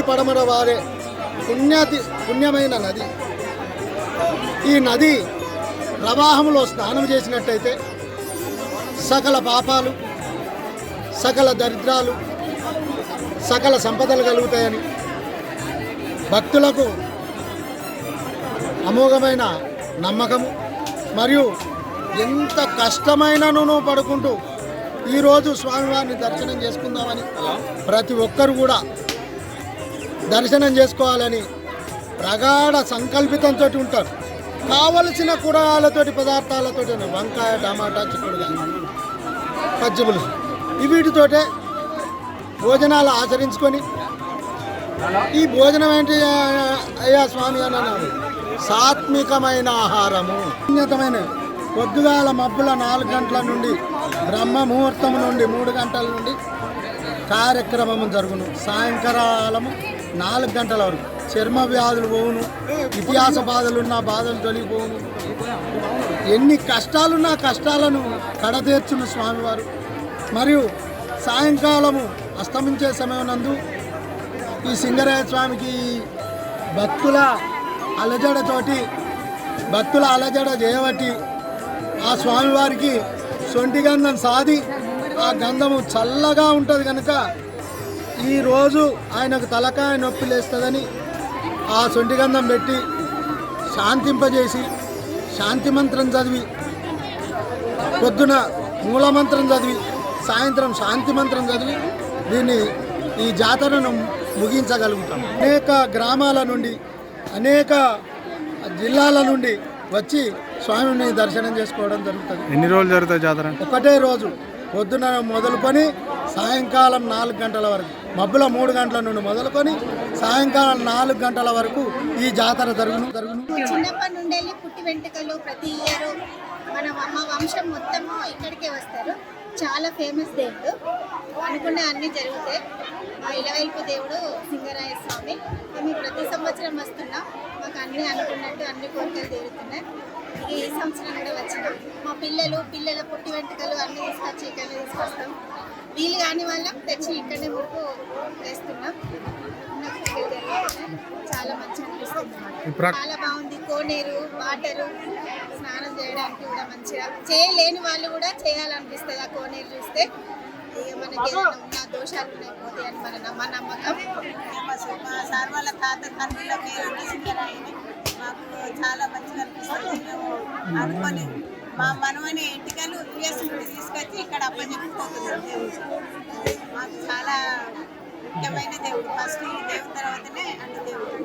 పడమర వారే పుణ్యమైన నది. ఈ నది ప్రవాహంలో స్నానం చేసినట్టయితే సకల పాపాలు, సకల దరిద్రాలు, సకల సంపదలు కలుగుతాయని భక్తులకు అమోఘమైన నమ్మకము. మరియు ఎంత కష్టమైనను పడుకుంటూ ఈరోజు స్వామివారిని దర్శనం చేసుకుందామని ప్రతి ఒక్కరు కూడా దర్శనం చేసుకోవాలని ప్రగాఢ సంకల్పితంతో ఉంటారు. కావలసిన కూరగాయలతోటి పదార్థాలతోటి వంకాయ, టమాటా, చిక్కుడుకాయ, పచ్చిపులుసు వీటితోటే భోజనాలు ఆచరించుకొని ఈ భోజనం ఏంటి అయ్యా స్వామి అని అన్నాడు, సాత్వికమైన ఆహారము, పుణ్యతమైన పొద్దుగాల మబ్బుల 4 గంటల నుండి బ్రహ్మ ముహూర్తం నుండి 3 గంటల నుండి కార్యక్రమము జరుగును. సాయంకాలము 4 గంటల వరకు చర్మ వ్యాధులు పోవును, ఇతిహాస బాధలున్న బాధలు తొలగిపోవును, ఎన్ని కష్టాలున్నా కష్టాలను కడతీర్చును స్వామివారు. మరియు సాయంకాలము అస్తమించే సమయం నందు ఈ సింగరాయ స్వామికి భక్తుల అలజడ చేయబట్టి ఆ స్వామివారికి సొంటి గంధం సాది ఆ గంధము చల్లగా ఉంటుంది కనుక ఈరోజు ఆయనకు తలకాయ నొప్పి లేస్తుందని ఆ సొంటి గంధం పెట్టి శాంతింపజేసి శాంతి మంత్రం చదివి పొద్దున మూలమంత్రం చదివి సాయంత్రం శాంతి మంత్రం చదివి ఈ జాతరను ముగించగలుగుతాం. అనేక గ్రామాల నుండి అనేక జిల్లాల నుండి వచ్చి స్వామిని దర్శనం చేసుకోవడం జరుగుతుంది. ఎన్ని రోజులు జరుగుతుంది జాతర? ఒకటే రోజు పొద్దున మొదలుకొని సాయంకాలం 4 గంటల వరకు, మబ్బుల 3 గంటల నుండి మొదలుకొని సాయంకాలం 4 గంటల వరకు ఈ జాతర జరుగును. చిన్నప్పటి నుండి పుట్టి వెంట్రుకలు ప్రతి ఇయర్ మా వంశం మొత్తము ఇక్కడికే వస్తారు. చాలా ఫేమస్ దేవుడు, అనుకున్న అన్నీ జరుగుతాయి. మా ఇలవైపు దేవుడు సింగరాయ స్వామి. మేము ప్రతి సంవత్సరం వస్తున్నాం. మాకు అన్నీ అనుకున్నట్టు అన్ని కోరికలు తీరుతున్నాయి. ఈ సంవత్సరం కూడా వచ్చినాం. మా పిల్లల పుట్టి వెంట్రుకలు అన్నీ తీసుకొచ్చి ఇక్కడనే తీసుకొస్తాం. వీలు కాని వాళ్ళం తెచ్చి ఇక్కడనే ముడుపు వేస్తున్నాం. చాలా మంచిగా అనిపిస్తుంది. చాలా బాగుంది. కోనేరు, వాటరు, స్నానం చేయడానికి కూడా మంచిగా, చేయలేని వాళ్ళు కూడా చేయాలనిపిస్తుంది. ఆ కోనేరు చూస్తే మనకి ఏదైనా ఉన్న దోషాలు పోతాయి అని మా నమ్మకం. మా సార్ వాళ్ళ తాత తండ్రుల పేరు సింగరాయని మాకు చాలా మంచిగా అనిపిస్తుంది. మేము అనుకొని మా మనమని ఎంటికలు యుఎస్ నుండి తీసుకొచ్చి ఇక్కడ అప్పచెప్పిపోతున్నాం. దేవుడు మాకు చాలా ముఖ్యమైన దేవుడు. ఫస్ట్ ఈ దేవుడి తర్వాతనే అన్ని దేవుడు.